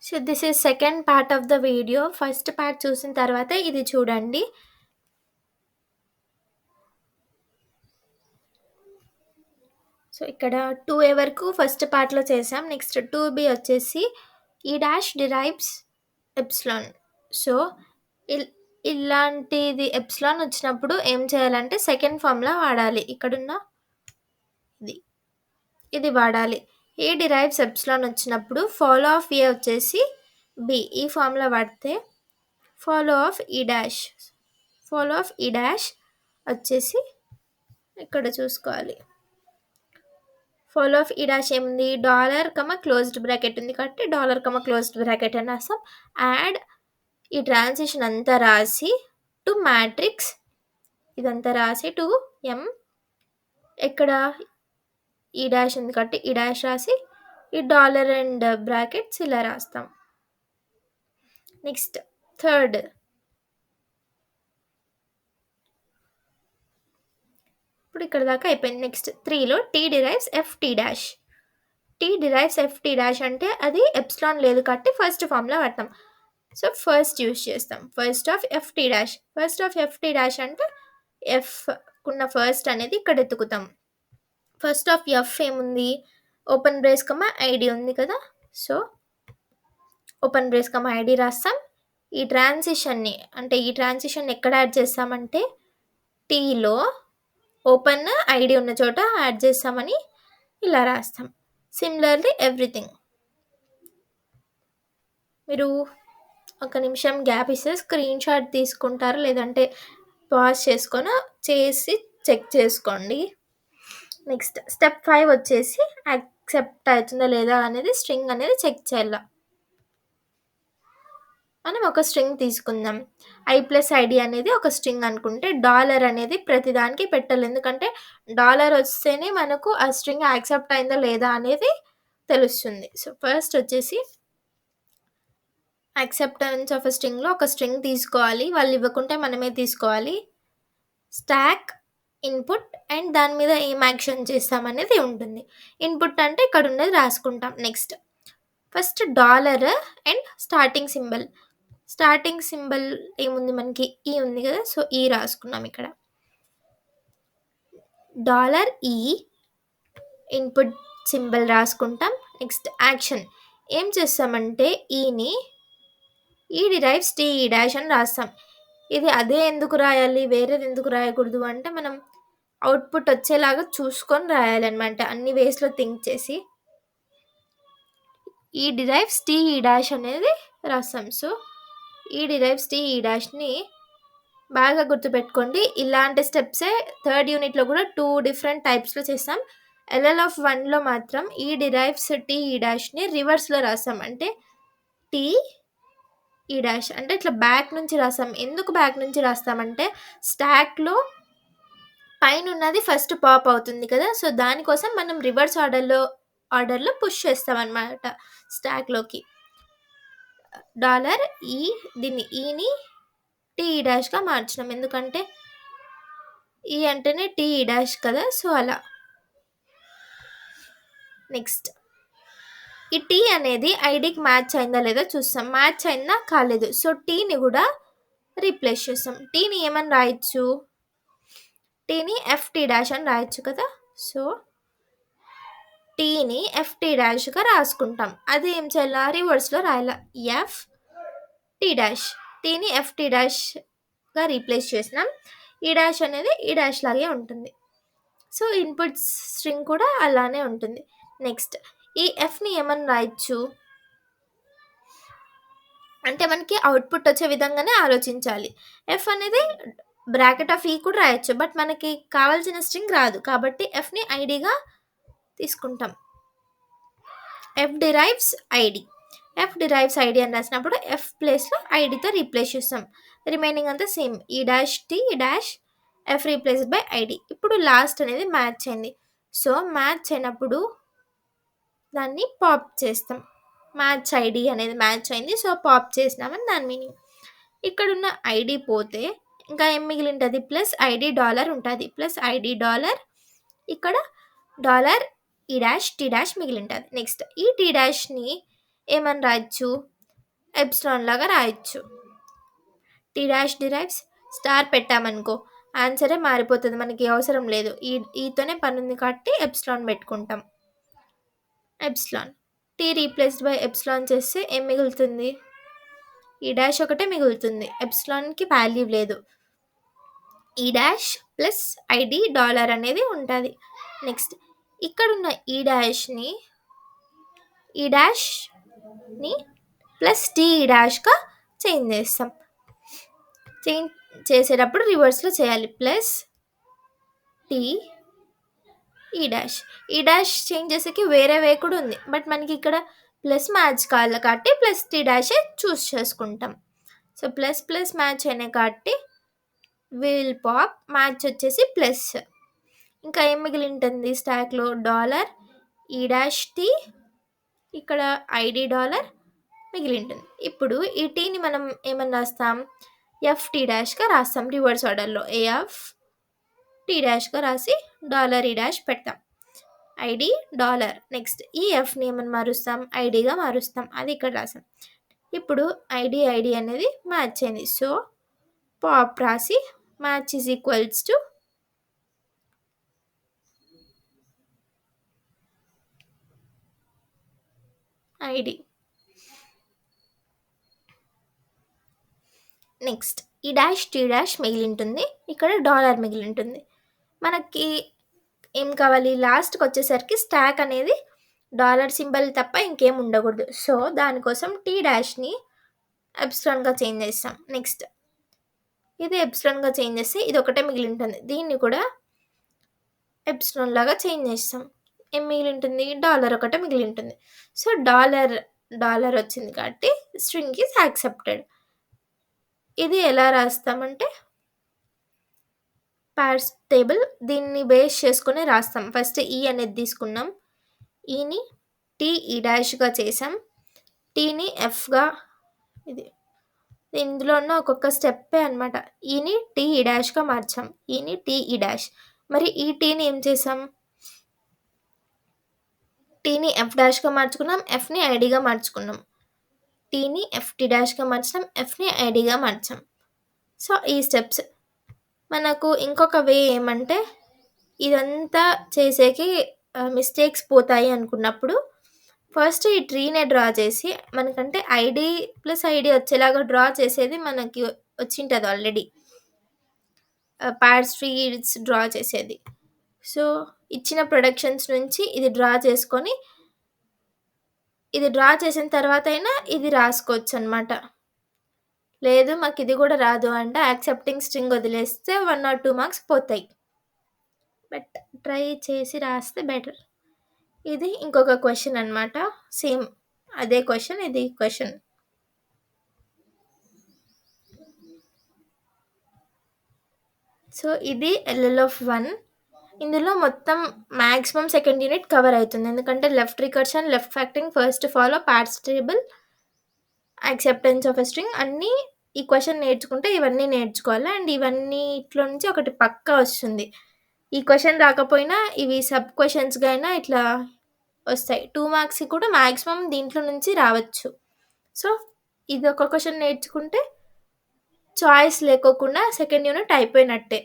So this is second part of the video. First part చూసిన తర్వాత ఇది చూడండి. సో ఇక్కడ 2a వరకు ఫస్ట్ పార్ట్లో చేసాం. నెక్స్ట్ 2b వచ్చేసి ఈ డాష్ డిరైవ్స్ ఎప్సిలాన్. సో ఇలాంటిది ఎప్సిలాన్ వచ్చినప్పుడు ఏం చేయాలంటే సెకండ్ ఫార్ములా వాడాలి. ఇక్కడున్న ఇది వాడాలి. ఏ డిరైవ్స్ ఎప్సిలాన్ వచ్చినప్పుడు ఫాలో ఆఫ్ ఏ వచ్చేసి బి. ఈ ఫార్ములా వాడితే ఫాలో ఆఫ్ ఈ డాష్ వచ్చేసి ఇక్కడ చూసుకోవాలి. ఫాలో ఆఫ్ ఈ డాష్ ఏముంది, డాలర్ క్లోజ్డ్ బ్రాకెట్ ఉంది కాబట్టి డాలర్ క్లోజ్డ్ బ్రాకెట్ అని రాస్తాం. యాడ్ ఈ ట్రాన్సిషన్ అంతా రాసి టు మ్యాట్రిక్స్, ఇదంతా రాసి టు ఎం, ఇక్కడ ఈ డాష్ ఉంది కాబట్టి ఈ డాష్ రాసి ఈ డాలర్ అండ్ బ్రాకెట్స్ ఇలా రాస్తాం. నెక్స్ట్ థర్డ్, ఇప్పుడు ఇక్కడ దాకా అయిపోయింది. నెక్స్ట్ 3లో T derives F T dash. T derives F T dash అంటే అది ఎప్సిలాన్ లేదు కాబట్టి ఫస్ట్ ఫార్ములా వాడతాం. సో ఫస్ట్ యూజ్ చేస్తాం. First of F T dash. First of F T dash అంటే ఎఫ్ కున్న ఫస్ట్ అనేది ఇక్కడ ఎత్తుకుతాం. ఫస్ట్ ఆఫ్ ఎఫ్ ఏముంది, ఓపెన్ బ్రేస్ ఐడి ఉంది కదా. సో ఓపెన్ బ్రేస్ ఐడి రాస్తాం. ఈ ట్రాన్సిషన్ ఎక్కడ యాడ్ చేస్తామంటే టీలో ఓపెన్ ఐడి ఉన్న చోట యాడ్ చేస్తామని ఇలా రాస్తాం. Similarly everything. మీరు ఒక నిమిషం గ్యాప్ ఇస్తే స్క్రీన్ షాట్ తీసుకుంటారు, లేదంటే పాజ్ చేసి చెక్ చేసుకోండి. నెక్స్ట్ స్టెప్ 5 వచ్చేసి యాక్సెప్ట్ అవుతుందా లేదా అనేది స్ట్రింగ్ అనేది చెక్ చేయాలి. మనం ఒక స్ట్రింగ్ తీసుకుందాం. i+id అనేది ఒక స్ట్రింగ్ అనుకుంటే డాలర్ అనేది ప్రతిదానికి పెట్టాలి. ఎందుకంటే డాలర్ వస్తేనే మనకు ఆ స్ట్రింగ్ యాక్సెప్ట్ అయిందా లేదా అనేది తెలుస్తుంది. సో ఫస్ట్ వచ్చేసి యాక్సెప్టెన్స్ ఆఫ్ స్ట్రింగ్లో ఒక స్ట్రింగ్ తీసుకోవాలి. వాళ్ళు ఇవ్వకుంటే మనమే తీసుకోవాలి. స్టాక్ ఇన్పుట్ అండ్ దాని మీద ఏం యాక్షన్ చేస్తామనేది ఉంటుంది. ఇన్పుట్ అంటే ఇక్కడ ఉన్నది రాసుకుంటాం. Next first dollar and starting symbol ఏముంది మనకి, ఈ ఉంది కదా. సో ఈ రాసుకున్నాం. ఇక్కడ $E ఇన్పుట్ సింబల్ రాసుకుంటాం. నెక్స్ట్ యాక్షన్ ఏం చేస్తామంటే ఈ డిరైవ్స్ టీ ఈ డాష్ అని రాస్తాం. ఇది అదే ఎందుకు రాయాలి, వేరేది ఎందుకు రాయకూడదు అంటే మనం అవుట్పుట్ వచ్చేలాగా చూసుకొని రాయాలన్నమాట. అన్ని వేస్లో థింక్ చేసి ఈ డిరైవ్స్ టీ ఈ డాష్ అనేది రాస్తాం. సో ఈ డిరైవ్స్ టీ ఈ డాష్ని బాగా గుర్తుపెట్టుకోండి. ఇలాంటి స్టెప్సే థర్డ్ యూనిట్లో కూడా 2 డిఫరెంట్ టైప్స్లో చేస్తాం. LL1లో మాత్రం ఈ డిరైవ్స్ టీ ఈ డాష్ని రివర్స్లో రాస్తాం. అంటే టీ ఈ డాష్ అంటే ఇట్లా బ్యాక్ నుంచి రాస్తాం. ఎందుకు బ్యాక్ నుంచి రాస్తామంటే స్టాక్లో పైన ఉన్నది ఫస్ట్ పాప్ అవుతుంది కదా. సో దానికోసం మనం రివర్స్ ఆర్డర్లో పుష్ చేస్తాం అన్నమాట స్టాక్లోకి. $E దీన్ని ఈని టీ ఈ డాష్గా మార్చినాం, ఎందుకంటే ఈ అంటేనే టీ ఈ డాష్ కదా. సో అలా. నెక్స్ట్ ఈ టీ అనేది ఐడికి మ్యాచ్ అయిందా లేదా చూస్తాం. మ్యాచ్ అయిందా కాలేదు. సో టీని కూడా రీప్లేస్ చేస్తాం. టీని ఏమని రాయొచ్చు, టీని ఎఫ్ టీ డాష్ అని రాయొచ్చు కదా. సో టీని ఎఫ్ టీ డాష్గా రాసుకుంటాం. అది ఏం చేయాలా, రివర్స్లో రాయాల. ఎఫ్ టీ డాష్, టీని ఎఫ్ టీ డాష్గా రీప్లేస్ చేసినాం. ఈ డాష్ అనేది ఈ డాష్ లాగే ఉంటుంది. సో ఇన్పుట్ స్ట్రింగ్ కూడా అలానే ఉంటుంది. నెక్స్ట్ ఈ ఎఫ్ని ఏమని రాయొచ్చు అంటే మనకి అవుట్పుట్ వచ్చే విధంగానే ఆలోచించాలి. ఎఫ్ అనేది బ్రాకెట్ ఆఫ్ ఈ కూడా రాయొచ్చు, బట్ మనకి కావాల్సిన స్ట్రింగ్ రాదు కాబట్టి ఎఫ్ని ఐడిగా తీసుకుంటాం. ఎఫ్ డిరైవ్స్ ఐడి అని రాసినప్పుడు ఎఫ్ ప్లేస్లో ఐడితో రీప్లేస్ చేస్తాం. రిమైనింగ్ అంతా సేమ్. ఈ డాష్ టీ ఈ dash F replaced by ID. ఇప్పుడు లాస్ట్ అనేది మ్యాచ్ అయింది. సో మ్యాచ్ అయినప్పుడు దాన్ని పాప్ చేస్తాం. మ్యాచ్ ఐడి అనేది మ్యాచ్ అయింది, సో పాప్ చేసినామని దాని మీనింగ్. ఇక్కడున్న ఐడి పోతే ఇంకా ఏం మిగిలి ఉంటుంది, ప్లస్ ఐడి డాలర్ ఉంటుంది. ప్లస్ ఐడి డాలర్, ఇక్కడ డాలర్ ఈ డాష్ టీ డాష్ మిగిలి ఉంటుంది. నెక్స్ట్ ఈ టీ డాష్ని ఏమని రాయొచ్చు, ఎప్సిలాన్ లాగా రాయొచ్చు. టీ డాష్ డిరైవ్స్ స్టార్ పెట్టామనుకో ఆన్సరే మారిపోతుంది, మనకి అవసరం లేదు. ఈతోనే పని ఉంది కాబట్టి ఎప్సిలాన్ పెట్టుకుంటాం. Epsilon T replaced by epsilon చేస్తే ఏం మిగులుతుంది? ఈ డాష్ ఒకటే మిగులుతుంది, ఎప్సిలాన్కి వాల్యూ లేదు. ఈ డాష్ ప్లస్ ఐడి డాలర్ అనేది ఉంటుంది. నెక్స్ట్ ఇక్కడున్న ఈ డాష్ని ప్లస్ టీ డాష్గా చేంజ్ చేస్తాం. చేంజ్ చేసేటప్పుడు రివర్స్లో చేయాలి. ప్లస్ టీ ఈ డాష్ చేంజ్ చేసేకి వేరే వే కూడా ఉంది, బట్ మనకి ఇక్కడ ప్లస్ మ్యాచ్ కావాలి కాబట్టి ప్లస్ టీ డాషే చూస్ చేసుకుంటాం. సో ప్లస్ ప్లస్ మ్యాచ్ అయినా కాబట్టి విల్ పాప్ మ్యాచ్ వచ్చేసి ప్లస్. ఇంకా ఏం మిగిలి ఉంటుంది స్టాక్లో? డాలర్ ఈ డాష్ టీ, ఇక్కడ ఐడి డాలర్ మిగిలి ఉంటుంది. ఇప్పుడు ఈ టీని మనం ఏమని రాస్తాం? ఎఫ్ టీ డాష్గా రాస్తాం. రివర్స్ ఆర్డర్లో ఏఎఫ్ టీ డాష్గా రాసి డాలర్ ఈ డాష్ పెడతాం. ID dollar. నెక్స్ట్ ఈ ఎఫ్ని ఏమని మారుస్తాం? ఐడిగా మారుస్తాం. అది ఇక్కడ రాసాం. ఇప్పుడు ఐడి అనేది మ్యాచ్ అయింది. సో పాప్ రాసి match is equals to ID. Next ఈ డాష్ టీ డాష్ మిగిలి ఉంటుంది, ఇక్కడ డాలర్ మిగిలి ఉంటుంది. మనకి ఏం కావాలి? లాస్ట్కి వచ్చేసరికి స్టాక్ అనేది డాలర్ సింబల్ తప్ప ఇంకేం ఉండకూడదు. సో దానికోసం టీ డాష్ని ఎప్సిలాన్గా చేంజ్ చేస్తాం. నెక్స్ట్ ఇది ఎప్సిలాన్గా చేంజ్ చేస్తే ఇది ఒకటే మిగిలి ఉంటుంది, దీన్ని కూడా ఎప్సిలాన్ లాగా చేంజ్ చేస్తాం. ఏం మిగిలి ఉంటుంది? డాలర్ ఒకటే మిగిలి ఉంటుంది. సో డాలర్ వచ్చింది కాబట్టి స్ట్రింగ్ ఈజ్ యాక్సెప్టెడ్. ఇది ఎలా రాస్తామంటే పార్స్ టేబుల్, దీన్ని బేస్ చేసుకుని రాస్తాం. ఫస్ట్ ఈ అనేది తీసుకున్నాం, ఈని టీ ఈ డాష్గా చేసాం, టీని ఎఫ్గా, ఇందులో ఉన్న ఒక్కొక్క స్టెప్పే అనమాట. ఈని టీ ఈ డాష్గా మార్చాం, ఈని టీ ఈ డాష్. మరి ఈ టీని ఏం చేసాం? టీని ఎఫ్ డాష్గా మార్చుకున్నాం, ఎఫ్ని ఐడిగా మార్చుకున్నాం. టీని ఎఫ్ టీ డాష్గా మార్చాం, ఎఫ్ని ఐడిగా మార్చాం. సో ఈ స్టెప్స్. మనకు ఇంకొక వే ఏమంటే ఇదంతా చేసేకి మిస్టేక్స్ పోతాయి అనుకున్నప్పుడు ఫస్ట్ ఈ ట్రీనే డ్రా చేసి, మనకంటే ఐడి ప్లస్ ఐడి వచ్చేలాగా డ్రా చేసేది మనకి వచ్చింటుంది ఆల్రెడీ, పార్ట్స్ ట్రీస్ డ్రా చేసేది. సో ఇచ్చిన ప్రొడక్షన్స్ నుంచి ఇది డ్రా చేసుకొని, ఇది డ్రా చేసిన తర్వాత అయినా ఇది రాసుకోవచ్చు అనమాట. లేదు మాకు ఇది కూడా రాదు అంటే యాక్సెప్టింగ్ స్ట్రింగ్ వదిలేస్తే 1 or 2 మార్క్స్ పోతాయి. బట్ ట్రై చేసి రాస్తే బెటర్. ఇది ఇంకొక క్వశ్చన్ అనమాట, సేమ్ అదే క్వశ్చన్, ఇది క్వశ్చన్. సో ఇది ఎల్ఎల్ ఆఫ్ 1. ఇందులో మొత్తం మ్యాక్సిమం సెకండ్ యూనిట్ కవర్ అవుతుంది, ఎందుకంటే left recursion, left factoring, first follow, parts table, acceptance of a string అన్నీ ఈ క్వశ్చన్ నేర్చుకుంటే ఇవన్నీ నేర్చుకోవాలి. అండ్ ఇవన్నీ ఇట్లా నుంచి ఒకటి పక్కా వస్తుంది. ఈ క్వశ్చన్ రాకపోయినా ఇవి సబ్ క్వశ్చన్స్గా అయినా ఇట్లా వస్తాయి. 2 మార్క్స్కి కూడా మ్యాక్సిమం దీంట్లో నుంచి రావచ్చు. సో ఇది ఒక క్వశ్చన్ నేర్చుకుంటే చాయిస్ లేకోకుండా సెకండ్ యూనిట్ అయిపోయినట్టే.